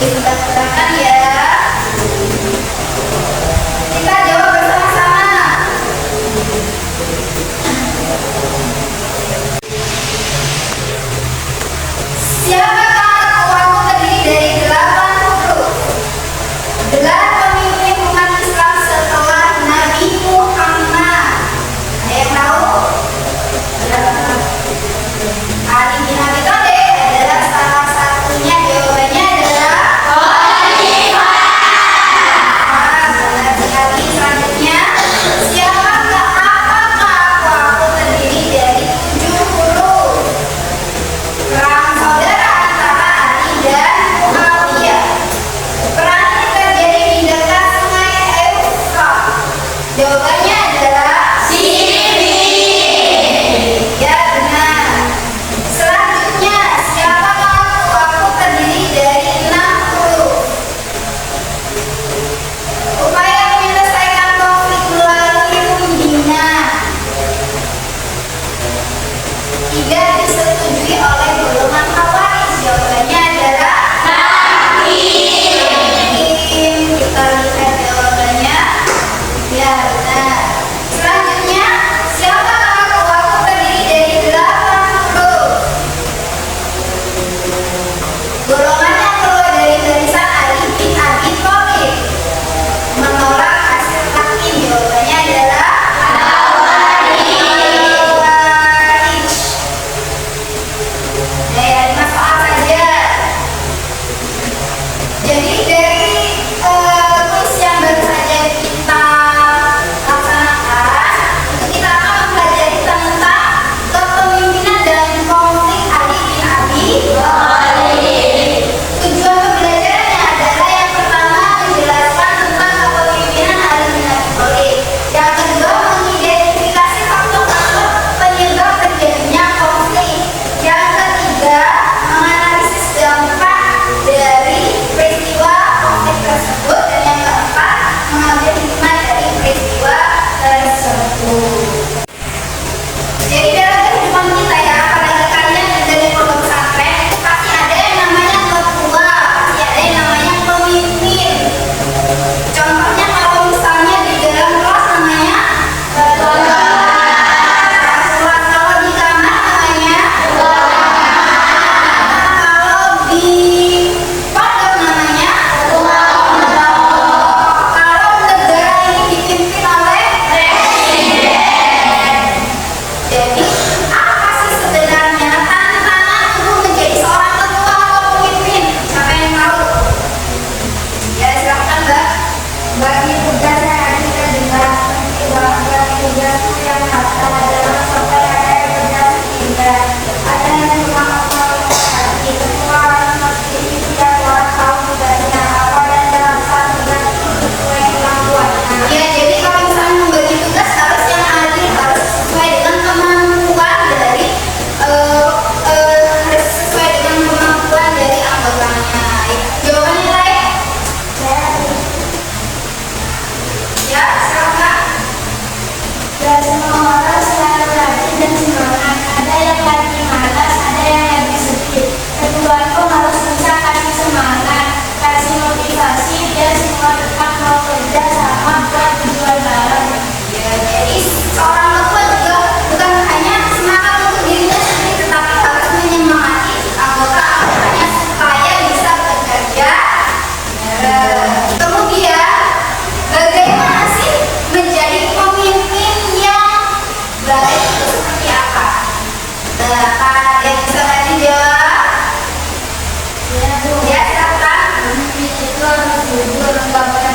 Tebak-tebakan ya. Kita jawab bersama-sama. Siapakah tokoh terdiri dari 8 huruf? Gelar pemimpin umat Islam setelah Nabi Muhammad. Ada yang tahu? Ali bin Abi Thalib adalah salah satunya. Jawabannya adalah Khalifah. Benar sekali. Selanjutnya, apakah aku terdiri dari 7 huruf? Perang saudara antara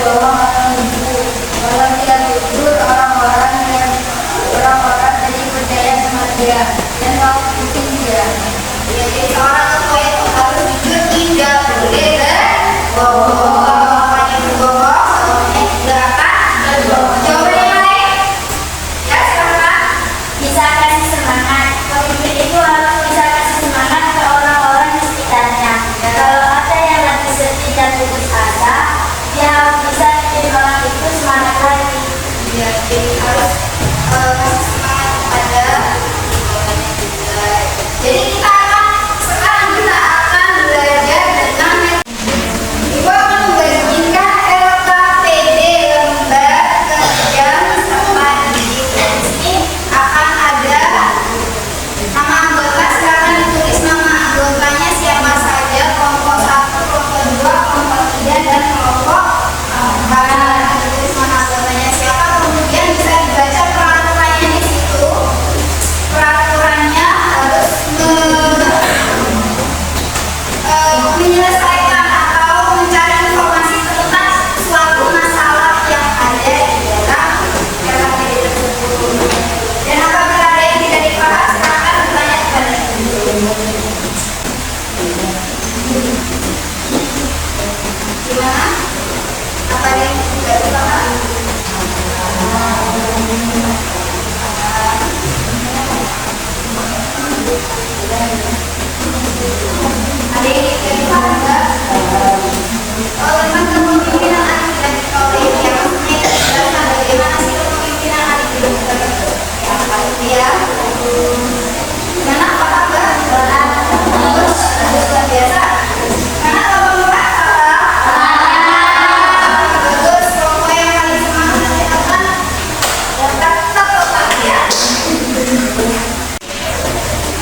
bohong atau menipu. Walau dia jujur, orang-orang jadi percaya sama dia dan mau ikutin dia. Ya, jadi seorang ketua itu harus jujur, tidak boleh berbohong. Kalau bapaknya berbohong, semuanya juga akan berbohong. Jawaban yang lain? Ya, silakan. Bisa kasih semangat. Pemimpin itu harus bisa kasih semangat ke orang-orang di sekitarnya. Kalau ada yang lagi sedih dan putus asa, dia harus bisa bikin orang itu semangat lagi. Ya, jadi harus kasih semangat kepada jawabannya juga. Jadi sekarang kita akan belajar dengan Ibu akan membagikan LKPD lembar kejam serta didik. Di sini akan ada nama anggota, silakan ditulis nama anggotanya siapa saja, kelompok 1, kelompok 2, kelompok 3, dan kelompok 4. Ditulis nama anggotanya siapa, kemudian bisa dibaca peraturannya di situ. Peraturannya harus menyelesaikan atau mencari informasi tentang suatu masalah yang ada di dalam LKPD tersebut. Dan apabila ada yang tidak dipahami, silakan bertanya kepada guru. Gimana? Apa ada yang tidak dipahami? Ada yang tidak dipahami nggak? Tentang kepemimpinan adik dan Victoria, ya maksudnya itu dijelaskan bagaimana sih kepemimpinan adik dan Victoria. Yang pasti ya. Gimana? Paham nggak? Bagus, luar biasa. Karena kalau membuat bagus, kelompok yang paling semangat nanti akan dapat tetap ya.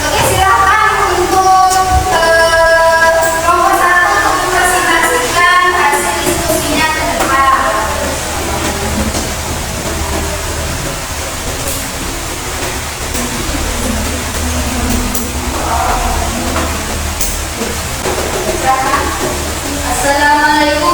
Oke, silakan untuk kelompok 1 untuk mempresentasikan hasil diskusinya ke depan. Silakan. Assalamualaikum